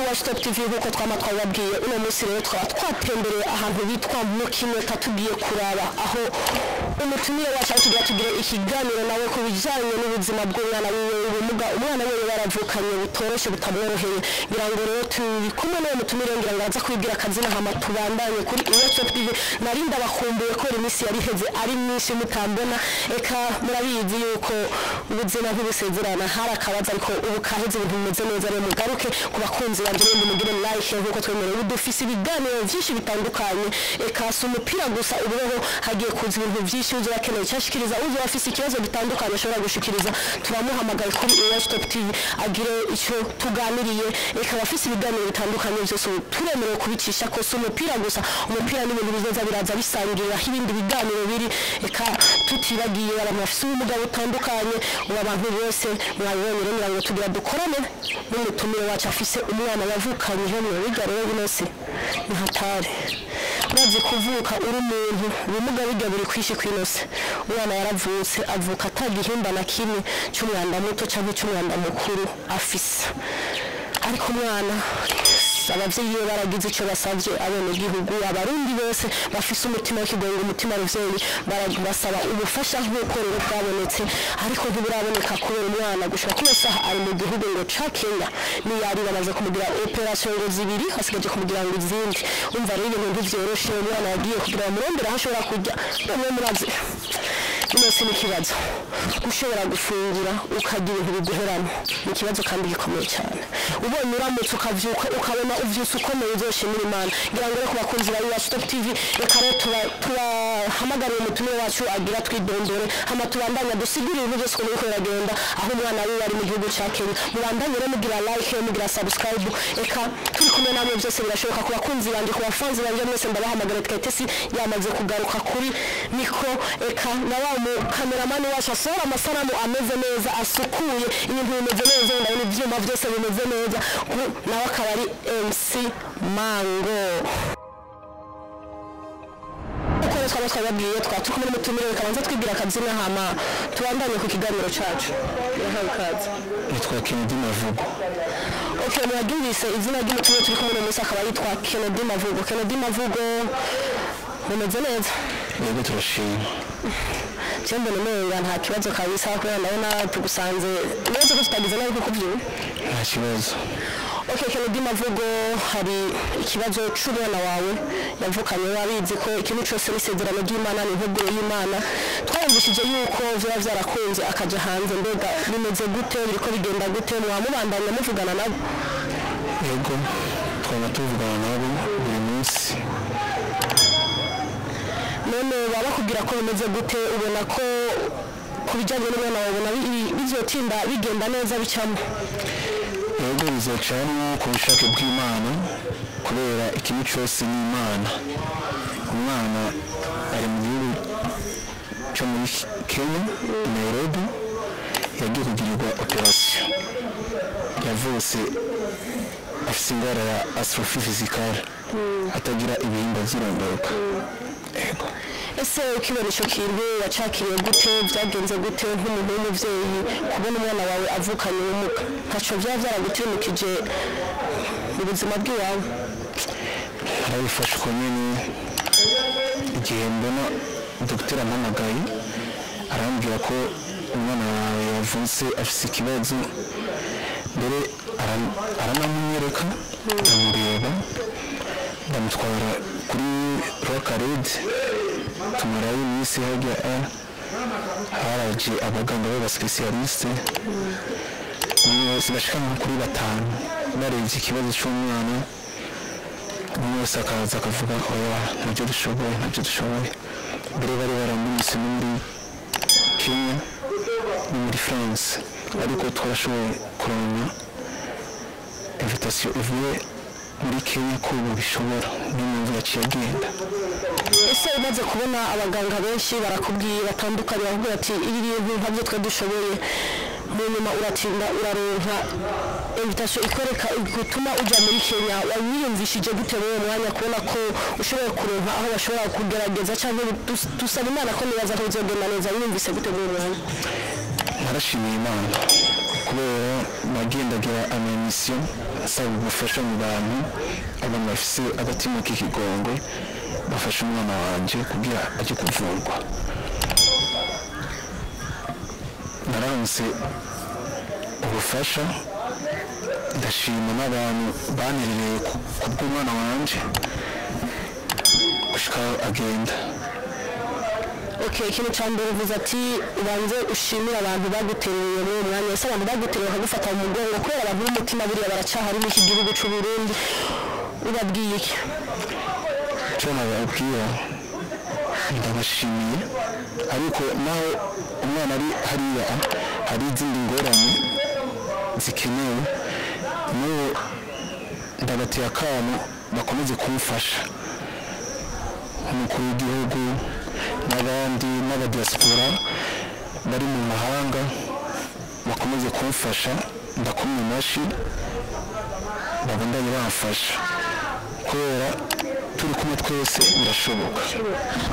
Iwacu Top TV nkuko twababwiye uno munsi rero twatembereye ahantu bitwa mu Kineka tugiye kuraba aho umutumire wacu tugire ikiganiro nawe ku bijyanye n'ubuzima bw'umwana wiwe ubumuga umwana we baravukanye bitoroshe butamworoheye ngira ngo rero turi kumwe n'uwo mutumire ngira ngo aza kwibwira akazina hama tubandanye kuri Iwacu Top TV narinda bakumbuye ko iminsi yari heze ari myinshi mutambona eka murabizi yuko ubuzima bw'ubusezerana hari akabaza ariko ubu kaheze ibintu bimeze neza rero mugaruke ku bakunzi banje n'indi mugire like nkuko twemerewe dufise ibiganiro byinshi bitandukanye eka si umupira gusa ubuho hagiye kuza ibintu byinshi uzo bakeneye cyashikiriza uzo bafise ikibazo bitandukanye ashobora gushikiriza turamuhamagaye kuri Iwacu Top TV agire icyo tuganiriye eka bafise ibiganiro bitandukanye byose turemerewe kubicisha ko si umupira gusa umupira n'ibintu bizoza biraza bisangirira ibindi biganiro biri eka tutibagiye abantu bafise ubumuga butandukanye abantu bose mwabonye rero ngo tugira dukorane n'umutumire wacu afise umwana yavukanye hano bigarero binose ntatare bazi kuvuka uri umuntu ubumuga bijya buri kwishi kwinose umwana yaravutse avuka atagihimba na kimwe cy'umwanda muto cyangwa cy'umwanda mukuru afise ariko umwana abavyeyi baragize icyo basavye abene gihugu abarundi bose bafise umutima w'ikigongo umutima ruvyeyi barasaba ubufasha nk'uko rero bwabonetse ariko ntiburaboneka kubera umwana gushika kuri saha ari mu gihugu ngo ca Kenya ni yari bamaze kumugira operation ngo zibiri hasigaje kumugira ngo izindi umva rero ibintu bivyoroshe umwana yagiye kugira murondera aho ashobora kujya bamwe murazi inose n'ikibazo ushobora gufungura ukagira ibintu biguherana n'ikibazo kandi gikomeye cyane ubonye uramutse ukavyuka ukabona uvyusa ukomeye uzoshimira Imana ngira ngo ku bakunzi ba Iwacu Top TV reka rero tubahamagariye umutumire wacu agira twidondore hama tubandanya dusigurire ibintu byose uko biriko biragenda aho umwana wiwe ari mu gihugu ca Kenya mubandanye rero mugira like mugira subscribe eka turi kumwe namwe byose birashoboka ku bakunzi banje ku bafanzi banje mwese ndabahamagara twetesi yamaze kugaruka kuri mikro eka na wa mu cameraman wacu asora amasanamu ameze neza asukuye ibintu bimeze neza ndabona ivyuma byose bimeze neza nawe akaba ari MC Mango uko twababwiye twatukumwe n'umutumire kabanza twibwira akazina hama tubandanye ku kiganiro cacu yahawe kazi nitwa Kennedy Mavugo. Okay mwagindise izina ry'umutumire turi kumwe n'umunsi akaba yitwa Kennedy Mavugo. Kennedy Mavugo mumeze neza yego turashima cyembe n'umenga nta kibazo kabisa kubera ndabona tugusanze neza ko tutagize nabi kuko byo nta kibazo. Okay Kennedy Mavugo hari ikibazo c'umwana wawe yavukanye wabizi ko ikintu cyose n'isezerano ry'Imana n'intego y'Imana twayumvishije yuko vya vyarakunze akaja hanze mbega bimeze gute biriko bigenda gute mwamubandanya muvugana nabo yego twaba tuvugana nabo buri munsi none baba kugira ko bimeze gute ubona ko kubijyanye n'umwana wawe ubona bizotinda bigenda neza bicamo yego bizacana ku bushake bw'Imana kubera ikintu cyose n'Imana umwana ari mu gihugu cyo muri Kenya Nairobi yagiye kugirirwa operation yavutse afite indwara ya atrophy physicale atagira ibihimba by'irondoka yego ese ukibona ico kintu wacakiriye gute byagenze gute nk'umuntu w'umuvyeyi kubona umwana wawe avukanye ubumuga ntaco byaragutemukije mu buzima bw'iwawe arabifasha uko nyene igihe mbona dogiteri ampamagaye arambwira ko umwana wawe yavutse afise ikibazo mbere aranamunyereka ndamureba ndamutwara kuri Rokarede tumarayo iminsi hajya haraje abaganga b'abaspecialiste bose bashika kuri 5 barenze ikibazo cy'umwana mwese akaza akavuga oya ntabyo dushoboye mbere bari baramumise muri Kenya muri France ariko twashoboye kuronka invitation ivuye muri Kenya ko bishobora n'umuntu yaciye agenda. Ese umaze kubona abaganga benshi barakubwiye batandukanye bavuga ati ibi bintu ntabyo twe dushoboye mu nyuma uratinda uraronka invitation ikoreka gutuma uja muri Kenya wanyiyumvishije gute mu mwanya kubona ko ushoboye kuronka aho bashobora kugerageza cyangwa dusaba Imana ko nibaza ko bizogenda neza yumvise gute mu mwanya narashimiye Imana kubera nagendagira ama mission saba ubufasha mu bantu abantu bafise agatima k'ikigongwe bafasha umwana wanje kugira ajye kuvurwa. Naranse ubufasha ndashima n'abantu banerereye kubw'umwana wanje gushika agenda. Okay, ikintu cya mbere uvuze ati ubanze ushimira abantu bagutereye muri uwo mwanya, ese abantu bagutereye bakagufata mu mugongo kubera abantu b'umutima buriya baracahari muri iki gihugu cy'u Burundi, ubabwiye iki? Icyo nababwira ndabashimiye, ariko naho umwana ari hariya hari izindi ngorane zikenewe, n'uwo ndabateye akamo bakomeze kumufasha, umukuru w'igihugu n'abandi n'abadiaspora bari mu mahanga bakomeze kumufasha, ndakomye amashyi babandanye bamfasha kubera turi kumwe twese birashoboka.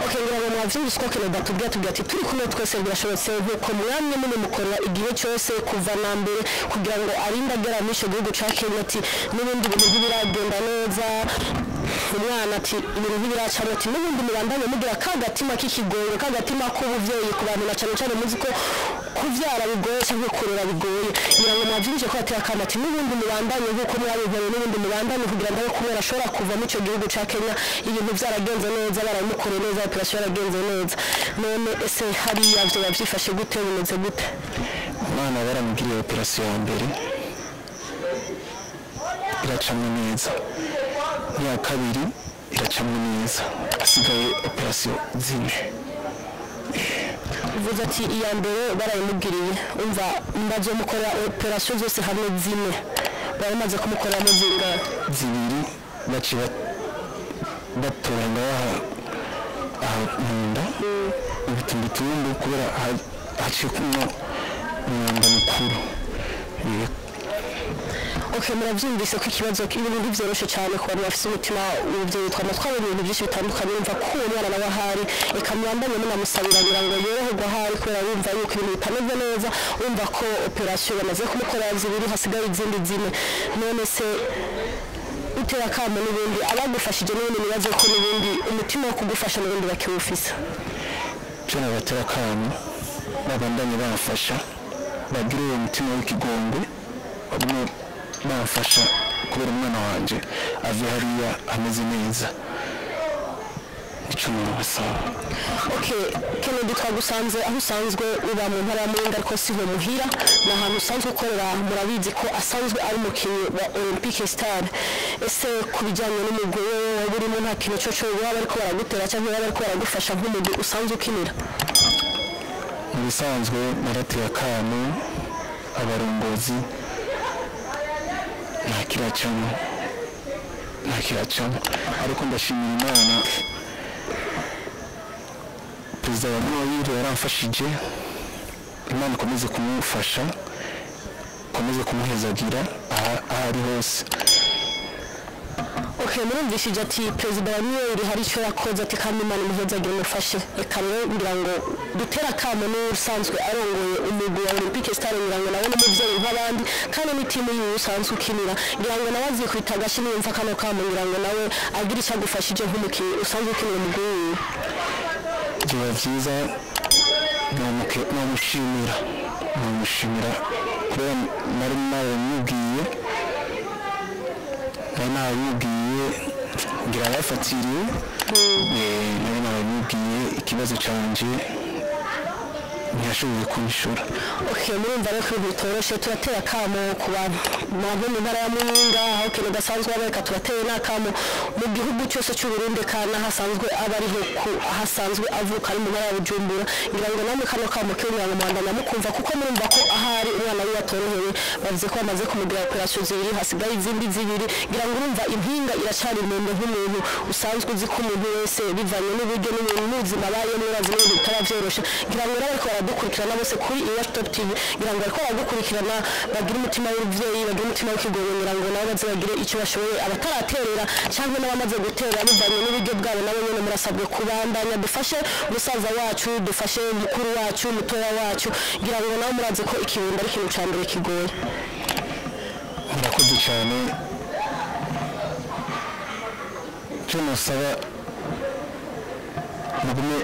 Okay, ngira ngo mwavyumvise ko kino batubwira ati turi kumwe twese birashobotse, nkuko mwamwe muri mukorera igihe cyose kuva na mbere kugira ngo arinde agera mu gihugu ca Kenya, ati n'ibindi bintu ntibiragenda neza, umwana ati ibintu ntibiracamo, ati n'ubundi mubandanye mugira kagatima k'ikigoye, kagatima k'ubuvyeyi ku bantu na cyane cyane muzi ko kuvyara bigoye cyangwa kurera bigoye. Ngira ngo mwavyumvise ko ati akama ati n'ubundi mubandanye nkuko mwabibonye, n'ubundi mubandanye kugira ngo kubera ashobora kuva mu cyo gihugu ca Kenya ibintu byaragenze neza, baramukoreye neza, operation yaragenze neza. None ese hariya byo yavyifashe gute, bimeze gute? Umwana baramugiriye operation ya mbere iracamo neza, iya kabiri iracamo neza, asigaye operation zine. Uvuze ati iya mbere barayimugiriye, umva mbaje mukora operation zose hamwe zine, baramaze kumukorera mu zinga zibiri baciye batora aha munda ibitumbitumbi kubera haciye kumwe umwanda mukuru. Okay, murabyumvise ko ikibazo ibintu byoroshe cyane ku bantu bafite umutima w'ubyeyi, twabonye ibintu byinshi bitandukanye, umva ko umwana nawe ahari reka mwambanye munamusabira ngira ngo yoroherwe ahari kubera wumva yuko ibintu bitameze neza, wumva ko operation bamaze kumukorera zibiri hasigaye izindi zine. None se utera akamo n'ubundi abagufashije n'ubundi nibaze ko n'ubundi umutima wo kugufasha n'ubundi bakiwufise? Icyo nabatera akamo babandanye bamfasha, bagire uwo mutima w'ikigongwe, bamfasha kubera umwana wanje ave hariya ameze neza. Icyo nabasaba. Okay, Kennedy twagusanze aho usanzwe uba mu ntara ya Muyinga, ariko si ho muhira, ni ahantu usanzwe ukorera, murabizi ko asanzwe ari umukinnyi wa Olympic Star. Ese ku bijyanye n'umugwi we burimo nta kintu cyo baba ariko baragutera cyangwa baba ariko baragufasha nk'umugwi usanzwe ukinira? Mu bisanzwe narateye akamo abarongozi ntakiracamo, ariko ndashimira Imana, perezida wa Noyiri yaramfashije, Imana ikomeze kumufasha, ikomeze kumuhezagira aho ari hose. Okay, murumvishije ati perezida wa Noyiri hari icyo yakoze, ati kandi Imana imuhezagire imufashe. Reka rero ngira ngo dutera akamo n'usanzwe arongoye umugwi wa Olympic Star, ngira ngo nawe n'umuvyeyi nk'abandi kandi n'itimu yiwe usanzwe ukinira, ngira ngo nawe azikwita agashi niyumva kano kamo, ngira ngo nawe agira icyo agufashije nk'umukinnyi usanzwe ukinira umugwi wiwe. Biba byiza namushimira kubera nari nabimubwiye ngira yafatiriwe, nari nabimubwiye ikibazo canje ntiyashoboye kunishura. Okay, murumva rero ko bitoroshe, turatera akamo ku bantu mu ntara ya Muyinga aho Kennedy asanzwe abeka, turateye n'akamo mu gihugu cyose cy'u Burundi kana hasanzwe abariho hasanzwe avuka ari mu ntara ya Bujumbura, ngira ngo namwe kano kamo kenya mu Rwanda namukumva, kuko murumva ko ahari umwana we yatorohewe, bavuze ko bamaze kumugira operation zibiri hasigaye izindi zibiri, ngira ngo urumva impinga iracari mu nk'umuntu usanzwe uzi ko umuntu wese bivanye n'uburyo n'ubuzima bayemo urazi n'ibintu bitarabyoroshe, ngira ngo rero dukurikirana bose kuri Iwacu Top TV, ngira ngo ariko baragukurikirana bagira umutima w'ubuvyeyi, bagira umutima w'ikigongwe, ngira ngo nabo bazagire icyo bashoboye, abataraterera cyangwa n'abamaze gutera bivanye n'uburyo bwabo, nabo nyene murasabwe kubandanya dufashe umusaza wacu, dufashe mukuru wacu, mutoya wacu, ngira ngo nabo muraze ko ikirundo ari ikintu ca mbere kigoye. Murakoze. cyane cyo musaba mugume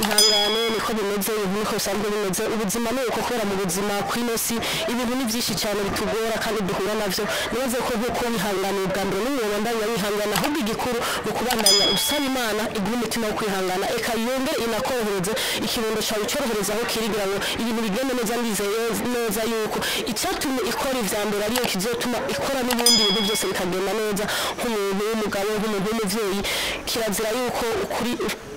ihangane niko bimeze niko bisanzwe bimeze ubuzima ni uko kubera mu buzima kw'ino si ibintu ni byinshi cyane bitugora kandi duhura navyo nibaze ko nk'uko wihanganiye bwa mbere n'umuntu ndanya wihangana ahubwo igikuru ni ukubandanya usaba Imana iguha umutima wo kwihangana eka yongere inakorohereze ikibondo cyawe cyorohereza aho kirigira ngo ibintu bigende neza ndizeye neza yuko icyatumye ikora ivya mbere ariyo kizotuma ikora n'ibindi bintu byose bikagenda neza nk'umuntu w'umugabo nk'umuntu w'umuvyeyi kirazira yuko ukuri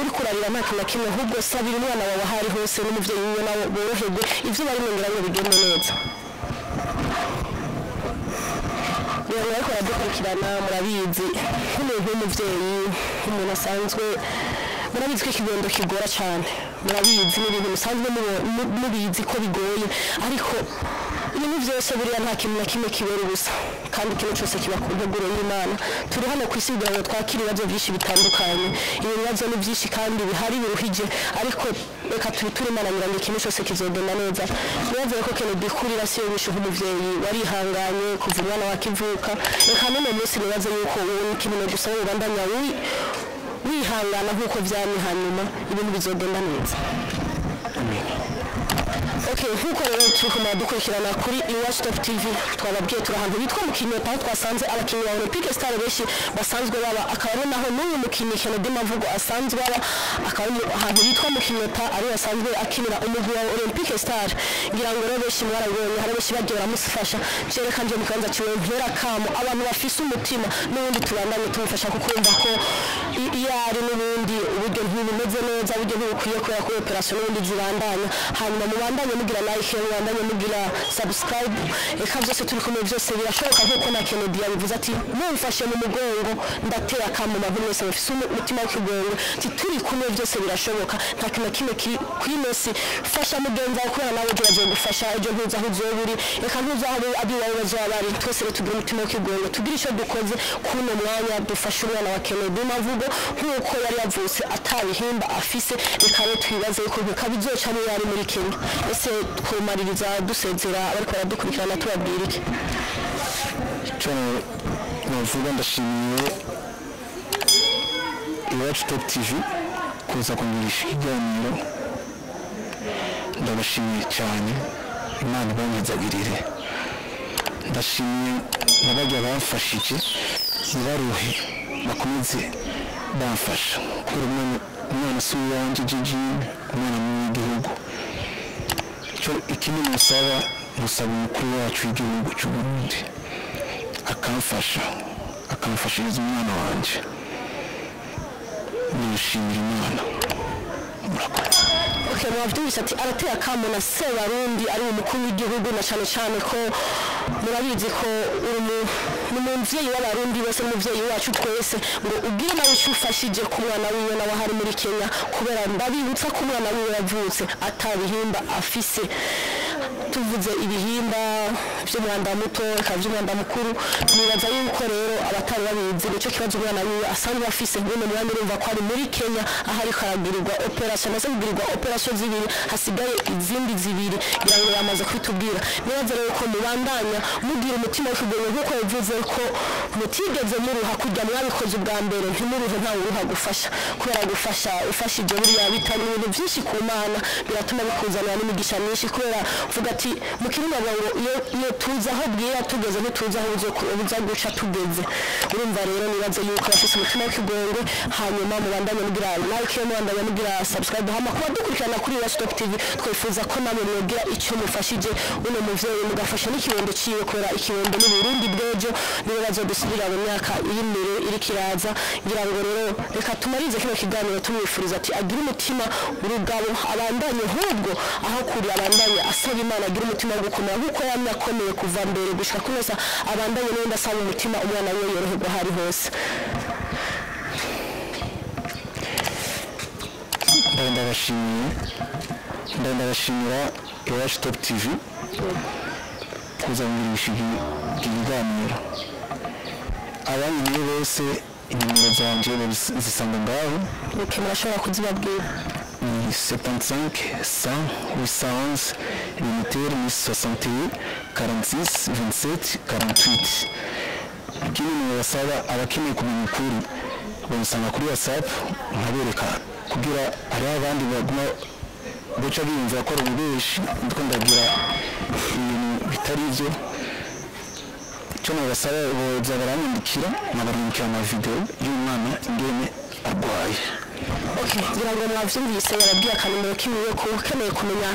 uri kurarira nta kintu na kimwe ahubwo sabira umwana wawe ahari hose n'umuvyeyi wiwe nawe boroherwe ivyo barimo ngira ngo bigende neza rero ariko baradukurikirana murabizi nk'umuntu w'umuvyeyi nk'umuntu asanzwe murabizi ko ikibondo kigora cyane murabizi n'ibintu musanzwe mubizi ko bigoye ariko ibintu byose buriya nta kintu na kimwe kibera ubusa kandi ikintu cyose kiba ku nteguro y'Imana turi hano ku isi kugira ngo twakire ibibazo byinshi bitandukanye ibibazo ni byinshi kandi bihari biruhije ariko reka tubiture Imana ngira ngo ikintu cyose kizogenda neza nibaze ko Kennedy kurira si yo bishuha umuvyeyi warihanganye kuva umwana wakivuka reka none munsi nibaze yuko uwo ikintu gusa ubandanya wihangana nk'uko vyamye hanyuma ibintu bizogenda neza Okay, nkuko rero turiko dukurikirana kuri Iwacu Top TV twababwiye turi ahantu bitwa mu Kinyota aho twasanze abakinyi ba Olympique Star benshi basanzwe baba akaba naho n'uyu mukinyi Kennedy Mavugo asanzwe baba akaba ahantu bitwa mu Kinyota ari asanzwe akinira umugwi wa Olympique Star ngira ngo rero benshi mwarabonye hari benshi bagiye baramufasha cereka nje mukanza ciwe ntera kamo abantu bafise umutima n'ubundi tubandanye tumufasha kukumva ko iyari n'ubundi uburyo ntibimeze neza uburyo ntibukwiye kubera ko operation n'ubundi zibandanya hanyuma mubandanye mugira like mubandanye mugira subscribe eka byose turi kumwe byose birashoboka nkuko na Kennedy yabivuze ati mumfashe mu mugongo ndatera kamo abantu bose bafise umutima w'ikigongo ati turi kumwe byose birashoboka nta kintu kimwe kw'inosi fasha mugenza kubera nawe je bazogufasha ejo ntuza aho uzoburi eka ntuza aho abi wawe bazobari twese tugira umutima w'ikigongo tugira ico dukoze kuno mwanya dufasha umwana wa Kennedy Mavugo nkuko yari yavutse atabihimba afise reka rero twibaze ko bikabizoca mu yari muri Kenya ese twomaririza dusezera ariko baradukurikirana tubabwira iki cyane navuga ndashimiye Iwacu Top TV kuza kungurisha ikiganiro ndabashimiye cyane Imana ibanyizagirire ndashimiye n'abajya bamfashije baruhe bakomeze bamfasha kuri umwana si uwanjye Gigi umwana w'igihugu cyo ikindi musaba umukuru wacu w'igihugu cy'u Burundi akamfashiriza umwana wanjye nishimira Imana murakoze okay mwavyumvise ati arateye akamo na Sebarundi ari umukuru w'igihugu na cyane ko murabizi ko umuvyeyi w'abarundi bose n'umuvyeyi wacu twese ngo ubwire nawe ufashije ku mwana wiwe nawe hari muri Kenya kubera ndabibutsa ko umwana wiwe yavutse atabihimba afise tuvuze ibihimba by'umwanda muto kavy'umwanda mukuru nibaza yuko rero abatari babizi nicyo kibazo umwana wiwe asanzwe afise ngene mwanya urumva ko ari muri Kenya ahari karagirirwa operation maze kugirirwa operation zibiri hasigaye izindi zibiri ngira ngo yamaze kwitubwira nibaza rero ko mubandanya mugira umutima w'ikigongwe nkuko yavuze ko mutigeze muruha kujya mwabikoze ubwa mbere ntimuruhe ntawe uruha gufasha kubera gufasha ufashije buriya bitari ibintu byinshi ku Mana biratuma bikuzanira n'imigisha myinshi kubera uvuga ati mukirima ngo iyo tuza aho bwira tugeze ntituza aho uza guca tugeze urumva rero nibaze yuko bafise umutima w'ikigongwe hanyuma mubandanye mugira like mubandanye mugira subscribe hama kuba dukurikirana kuri Iwacu Top TV twifuza ko namwe mwogira icyo mufashije uno muvyeyi mugafasha n'ikibondo ciwe kubera ikibondo ni Burundi bwejo niyo bazodusubira mu myaka y'imbere iri kiraza ngira ngo rero reka tumarize kino kiganiro tumwifuriza ati agira umutima urugabo abandanye ahubwo aho kuri abandanye asaba Imana agira umutima wo gukomera nkuko yamye akomeye kuva mbere gushika kunosa abandanye n'indi asaba umutima umwana we yoroherwa hari hose ndabashimira Iwacu Top TV kuza ngurisha ikiganiro abanyine bose inimero zanje zisanga ngaho murashobora kuzibabwira ni 75 100 811 limiteur ni 61 46 27 48. Ikindi nibasaba abakeneye kumenya ukuri bamusanga kuri WhatsApp nkabereka kugira ari abandi baguma boca biyumva ko ari ububeshi ndiko ndagira ibintu bitari byo. Cyo nabasaba boza baranyandikira nabarungikira amavideo y'umwana ingene arwaye. Okay, ngira ngo mwavyumvise yarabwiye akanimero kiwe ko ukeneye kumenya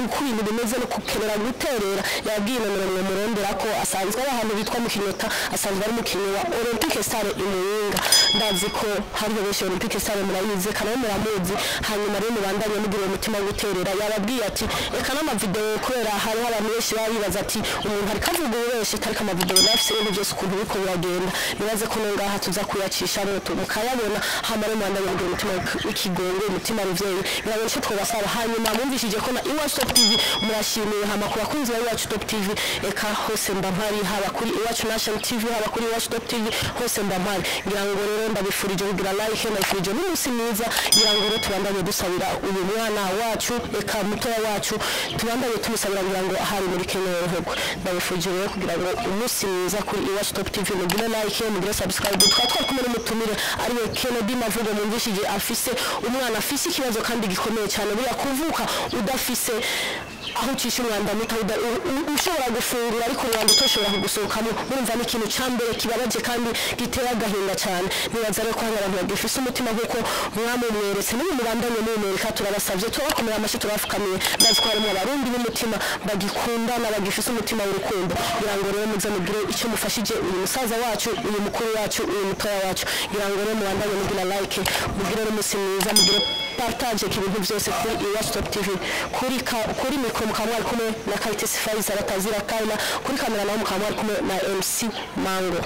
uko ibintu bimeze no kukenera guterera yabwiye nomero mwe murondera ko asanzwe ahantu bitwa mu Kinyota asanzwe ari mukinyi wa Olympique Stars Imuyinga. Ndazi ko hariho benshi Olympique Stars murayize kana muramuzi hanyuma rero mubandanye mugira umutima guterera yababwiye ati eka n'amavideo kubera hari abantu benshi babibaza ati umuntu ari kavuga ubeshi tarika amavideo nafise ibintu byose ukuntu biko biragenda nibaze ko ngaha tuza kuyacisha mukayabona hamare mwanda y'umuntu umutima w'ikigongo umutima ruvyeyi birabonye twabasaba hanyuma mwumvishije ko na Iwacu Top TV murashimiye hama ku bakunzi ba Iwacu Top TV eka hose ndampari haba kuri Iwacu National TV haba kuri Iwacu Top TV hose ndampari ngira ngo rero ndabifurije kugira like ndabifurije n'umunsi mwiza ngira ngo rero tubandanye dusabira uyu mwana wacu eka mutoya wacu tubandanye tumusabira ngira ngo ahari muri Kenya rohego ndabifurije rero kugira ngo umunsi mwiza kuri Iwacu Top TV mugire like mugire subscribe twatwakumwe n'umutumire ariwe Kennedy Mavugo mumvishije afise umwana afise ikibazo kandi gikomeye cyane buriya kuvuka udafise aho ucisha umwanda muto ushobora gufungura ariko umwanda utoshobora kugusohokamo urumva n'ikintu cyambere kibabaje kandi giteye agahinda cyane nibaza rero ko abantu bagifise umutima nkuko mwamumweretse n'umubandanye n'umereka turabasavye turakomera amashi turafukamiye bazitwara mu barundi n'umutima bagikundana bagifise umutima w'urukundo kugira ngo rero muze mugire icyo mufashije uyu musaza wacu uyu mukuru wacu uyu mutoya wacu kugira ngo rero mubandanye mugira like mugire n'umunsi mwiza mugire partage ibintu byose kuri Iwacu Top TV kuri mikro mukamwari kumwe na Kayitesi Faiza Batazira Kaila kuri kamera naho mukamwari kumwe na MC Mango.